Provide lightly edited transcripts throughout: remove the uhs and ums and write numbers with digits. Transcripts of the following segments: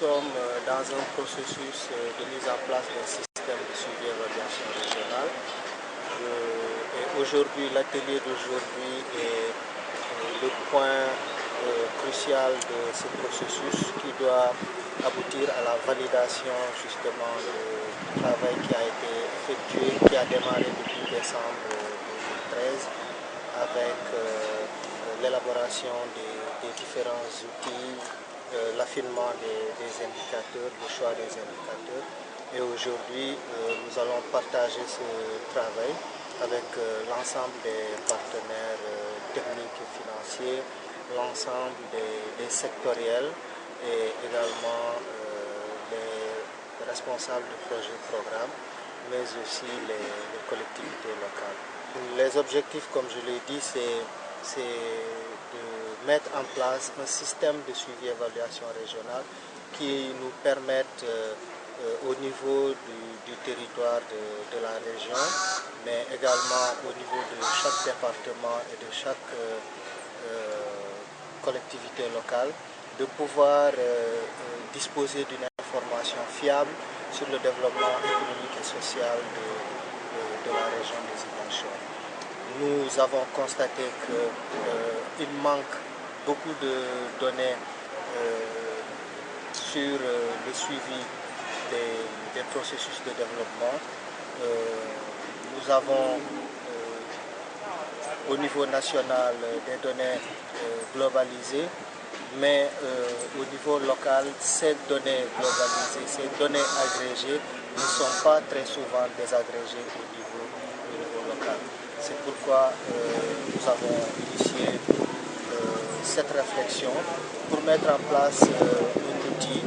sommes dans un processus de mise en place d'un système de suivi et évaluation régionale. Et aujourd'hui, l'atelier d'aujourd'hui est le point crucial de ce processus qui doit aboutir à la validation justement du travail qui a été effectué, qui a démarré depuis décembre 2013 avec l'élaboration des différents outils, l'affinement des indicateurs, le choix des indicateurs. Et aujourd'hui, nous allons partager ce travail avec l'ensemble des partenaires techniques et financiers, l'ensemble des sectoriels et également les responsables de projets programmes, mais aussi les collectivités locales. Les objectifs, comme je l'ai dit, c'est de mettre en place un système de suivi et évaluation régionale qui nous permette au niveau du territoire de la région, mais également au niveau de chaque département et de chaque collectivité locale, de pouvoir disposer d'une information fiable sur le développement économique et social de la région des Ziguinchor. Nous avons constaté qu'il manque beaucoup de données sur le suivi des processus de développement. Nous avons au niveau national des données globalisées, mais au niveau local, ces données globalisées, ces données agrégées ne sont pas très souvent désagrégées au niveau local. C'est pourquoi nous avons initié cette réflexion pour mettre en place un outil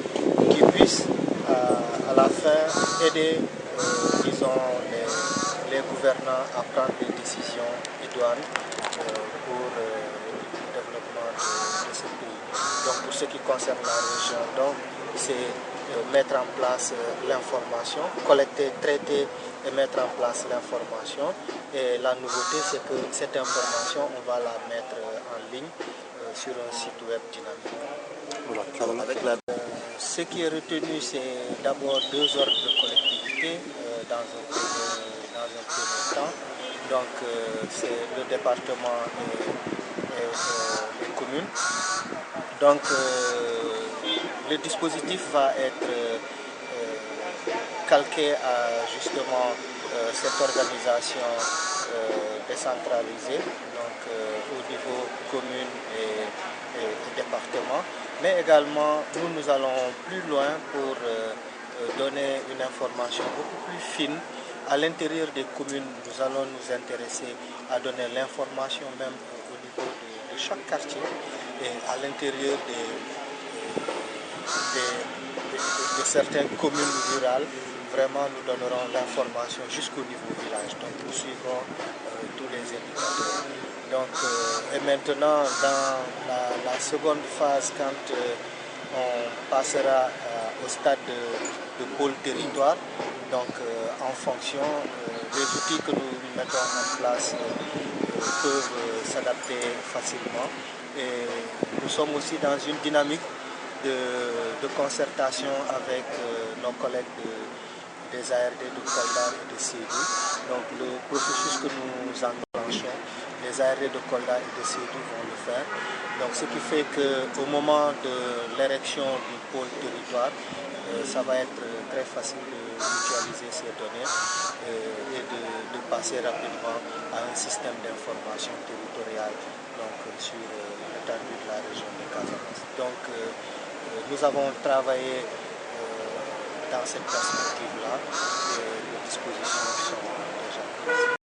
qui puisse à la fin aider disons, les gouvernants à prendre des décisions idoines pour le développement de ce pays. Donc pour ce qui concerne la région, c'est mettre en place l'information, collecter, traiter et mettre en place l'information. Et la nouveauté, c'est que cette information, on va la mettre en ligne sur un site web dynamique. Voilà. Ce qui est retenu, c'est d'abord 2 ordres de collectivité dans un premier temps. Donc c'est le département et les communes. Donc le dispositif va être calqué à justement cette organisation décentralisée, donc au niveau commune et département. Mais également, nous allons plus loin pour donner une information beaucoup plus fine. À l'intérieur des communes, nous allons nous intéresser à donner l'information même au niveau de chaque quartier et à l'intérieur de certaines communes rurales. Vraiment, nous donnerons l'information jusqu'au niveau village. Donc, nous suivrons tous les indicateurs. Donc, et maintenant, dans la seconde phase, quand on passera au stade de pôle territoire, donc en fonction des outils que nous mettons en place peuvent s'adapter facilement. Et nous sommes aussi dans une dynamique de concertation avec nos collègues des ARD de Kolda et de Sédou. Donc le processus que nous enclenchons, les ARD de Kolda et de Sédou vont le faire. Donc ce qui fait qu'au moment de l'érection du pôle territoire, ça va être très facile de mutualiser ces données et de passer rapidement à un système d'information territoriale sur l'étendue de la région de Casamance. Donc nous avons travaillé dans cette perspective-là et les dispositions sont déjà prises.